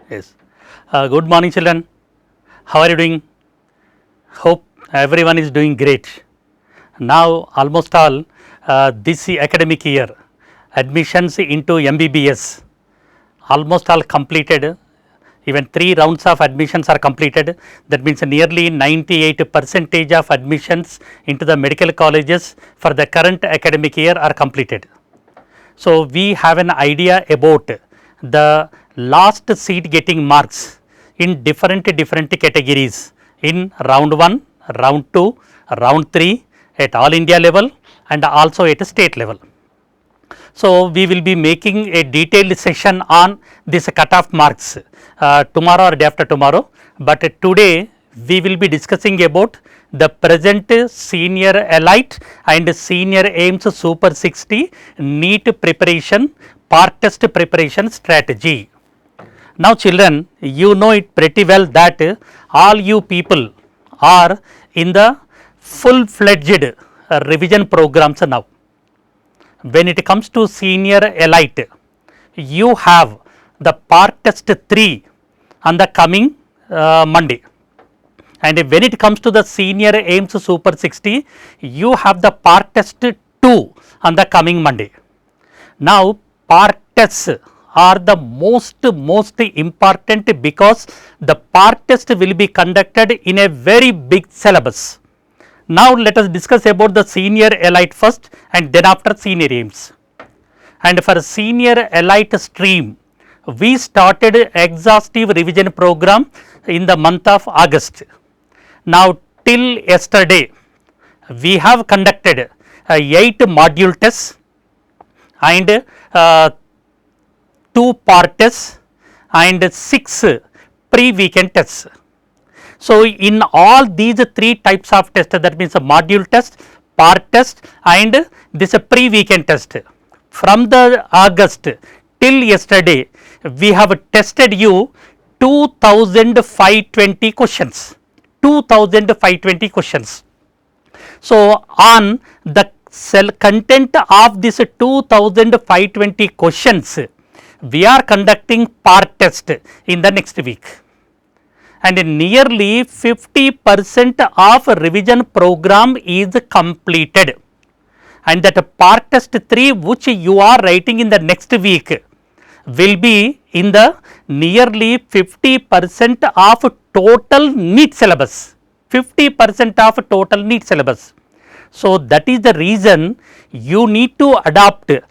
Yes. Good morning, children. How are you doing? Hope everyone is doing great. Now, almost all this academic year, admissions into MBBS almost all completed. Even 3 rounds of admissions are completed. That means nearly 98% of admissions into the medical colleges for the current academic year are completed. So, we have an idea about the last seat getting marks in different categories in round 1, round 2, round 3 at all India level and also at a state level. So, we will be making a detailed session on this cutoff marks tomorrow or day after tomorrow, but today we will be discussing about the present senior elite and senior AIIMS Super 60 NEET preparation part test preparation strategy. Now, children, you know it pretty well that all you people are in the full fledged revision programs now. When it comes to senior elite, you have the part test 3 on the coming Monday, and when it comes to the senior AIIMS Super 60, you have the part test 2 on the coming Monday. Now, part tests are the most important because the part test will be conducted in a very big syllabus. Now, let us discuss about the senior elite first and then after senior AIIMS. And for senior elite stream, we started exhaustive revision program in the month of August. Now, till yesterday, we have conducted 8 module tests and 2 part tests and 6 pre-weekend tests. So, in all these 3 types of tests, that means a module test, part test and this pre-weekend test, from the August till yesterday, we have tested you 2520 questions, 2520 questions. So, on the content of this 2520 questions, we are conducting part test in the next week. And nearly 50% of revision program is completed, and that part test 3 which you are writing in the next week will be in the nearly 50% of total NEET syllabus, 50% of total NEET syllabus. So, that is the reason you need to adopt a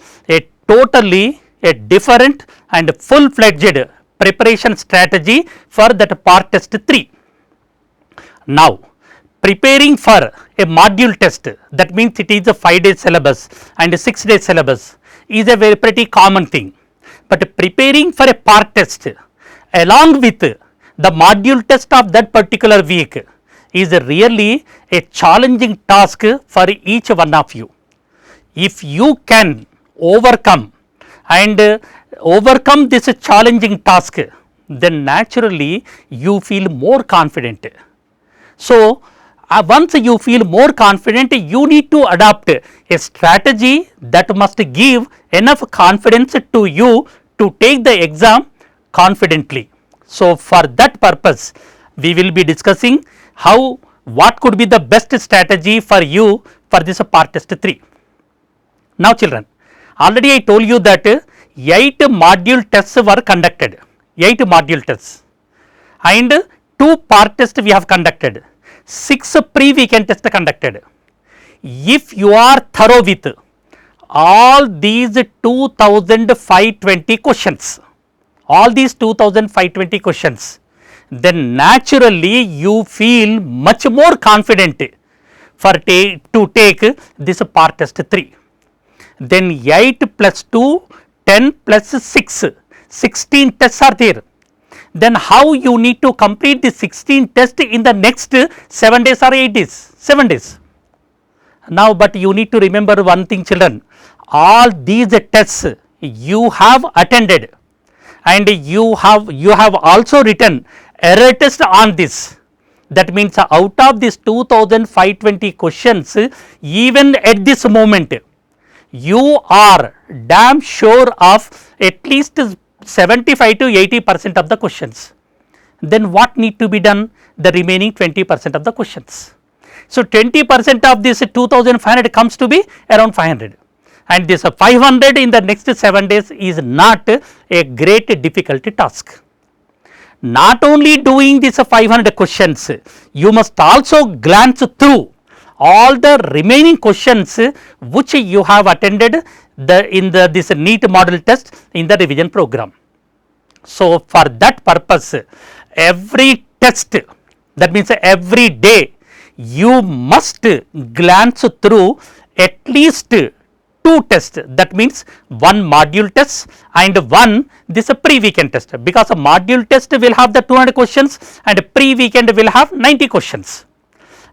totally a different and full fledged preparation strategy for that part test 3. Now, preparing for a module test, that means it is a 5-day syllabus and a 6-day syllabus, is a very pretty common thing, but preparing for a part test along with the module test of that particular week is really a challenging task for each one of you. If you can overcome this challenging task, then naturally you feel more confident. So, once you feel more confident, you need to adopt a strategy that must give enough confidence to you to take the exam confidently. So, for that purpose, we will be discussing what could be the best strategy for you for this part test 3. Now, children, already I told you that 8 module tests were conducted, 8 module tests and 2 part tests we have conducted, 6 pre-weekend tests conducted. If you are thorough with all these 2520 questions, then naturally you feel much more confident to take this part test 3. Then 8 plus 2, 10 plus 6, 16 tests are there. Then how you need to complete the 16 tests in the next 7 days or 8 days? 7 days. Now, but you need to remember one thing, children, all these tests you have attended and you have also written error test on this. That means out of these 2520 questions, even at this moment, you are damn sure of at least 75 to 80% of the questions. Then what need to be done? The remaining 20% of the questions. So, 20% of this 2500 comes to be around 500, and this 500 in the next 7 days is not a great difficulty task. Not only doing this 500 questions, you must also glance through all the remaining questions which you have attended this NEET model test in the revision program. So, for that purpose, every test, that means every day you must glance through at least 2 tests, that means one module test and one this pre-weekend test, because a module test will have the 200 questions and pre-weekend will have 90 questions,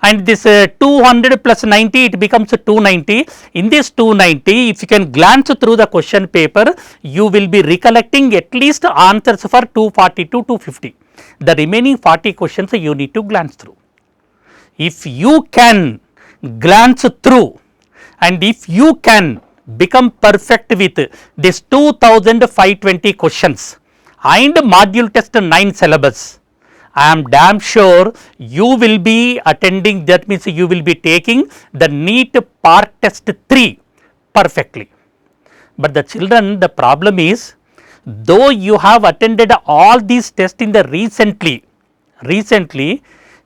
and this 200 plus 90 it becomes 290. In this 290, if you can glance through the question paper, you will be recollecting at least answers for 240 to 250. The remaining 40 questions you need to glance through. If you can glance through and if you can become perfect with this 2520 questions and module test 9 syllabus, I am damn sure you will be attending, that means you will be taking the NEET part test 3 perfectly. But the children, the problem is, though you have attended all these tests in the recently,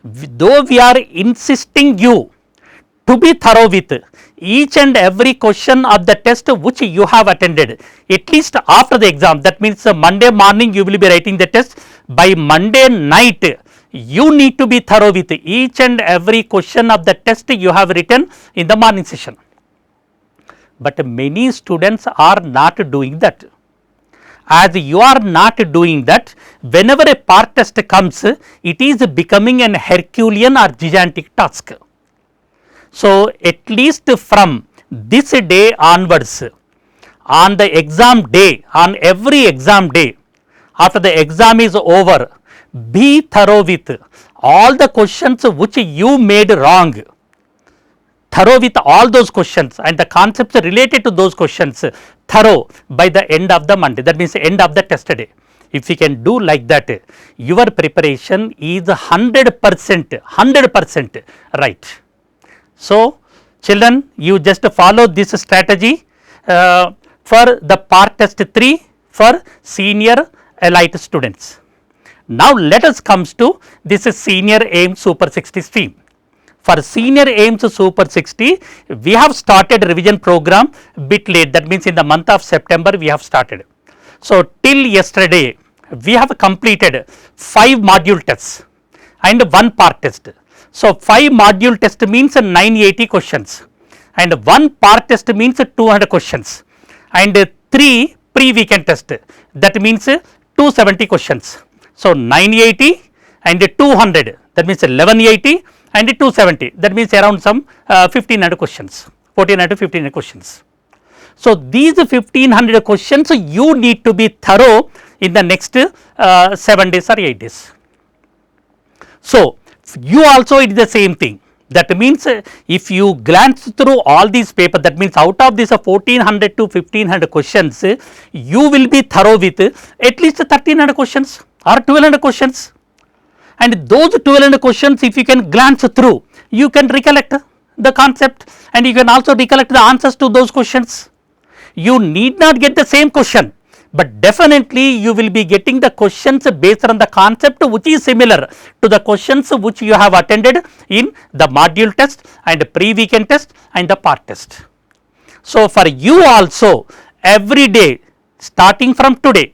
though we are insisting you to be thorough with each and every question of the test which you have attended, at least after the exam, that means Monday morning you will be writing the test, by Monday night you need to be thorough with each and every question of the test you have written in the morning session. But many students are not doing that. As you are not doing that, whenever a part test comes, it is becoming an Herculean or gigantic task. So, at least from this day onwards, on the exam day, on every exam day, after the exam is over, be thorough with all the questions which you made wrong, thorough with all those questions and the concepts related to those questions, thorough by the end of the Monday, that means end of the test day. If you can do like that, your preparation is 100% right. So, children, you just follow this strategy for the part test 3 for senior elite students. Now, let us comes to this senior AIIMS Super 60 stream. For senior AIIMS Super 60, we have started revision program bit late, that means in the month of September we have started. So, till yesterday we have completed 5 module tests and 1 part test. So, 5 module test means 980 questions and 1 part test means 200 questions and 3 pre-weekend test, that means 270 questions. So, 980 and 200, that means 1180 and 270, that means around some 1500 questions, 1400 to 1500 questions. So, these 1500 questions you need to be thorough in the next 7 days or 8 days. So, you also it is the same thing, that means if you glance through all these papers, that means out of this 1400 to 1500 questions, you will be thorough with at least 1300 questions or 1200 questions, and those 1200 questions if you can glance through, you can recollect the concept and you can also recollect the answers to those questions. You need not get the same question, but definitely you will be getting the questions based on the concept which is similar to the questions which you have attended in the module test and pre-weekend test and the part test. So, for you also every day starting from today,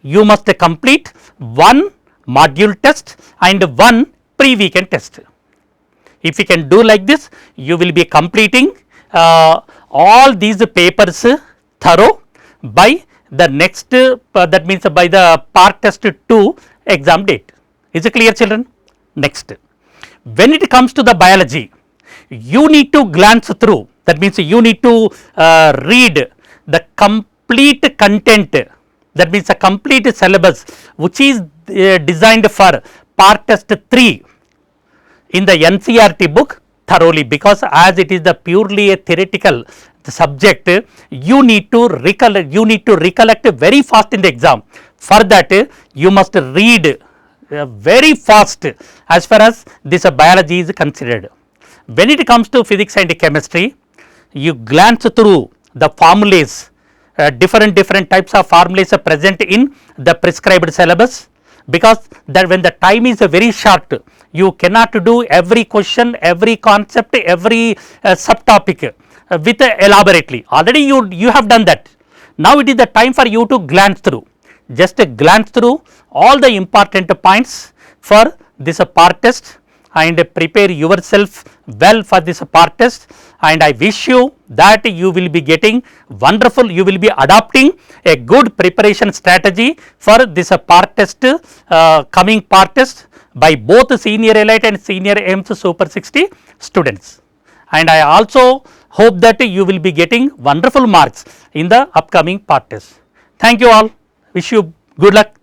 you must complete 1 module test and 1 pre-weekend test. If you can do like this, you will be completing all these papers thorough by the next that means by the part test 2 exam date. Is it clear, children? Next, when it comes to the biology, you need to glance through, that means you need to read the complete content, that means a complete syllabus which is designed for part test 3 in the NCERT book thoroughly, because as it is the purely a theoretical subject, you need to recollect very fast in the exam. For that you must read very fast as far as this biology is considered. When it comes to physics and chemistry, you glance through the formulas, different types of formulas are present in the prescribed syllabus, because that when the time is very short, you cannot do every question, every concept, every subtopic with elaborately. Already you have done that. Now it is the time for you to glance through, just glance through all the important points for this part test and prepare yourself well for this part test, and I wish you that you will be getting wonderful, you will be adopting a good preparation strategy for this part test, coming part test by both senior elite and senior AIIMS Super 60 students. And I also hope that you will be getting wonderful marks in the upcoming part test. Thank you all, wish you good luck.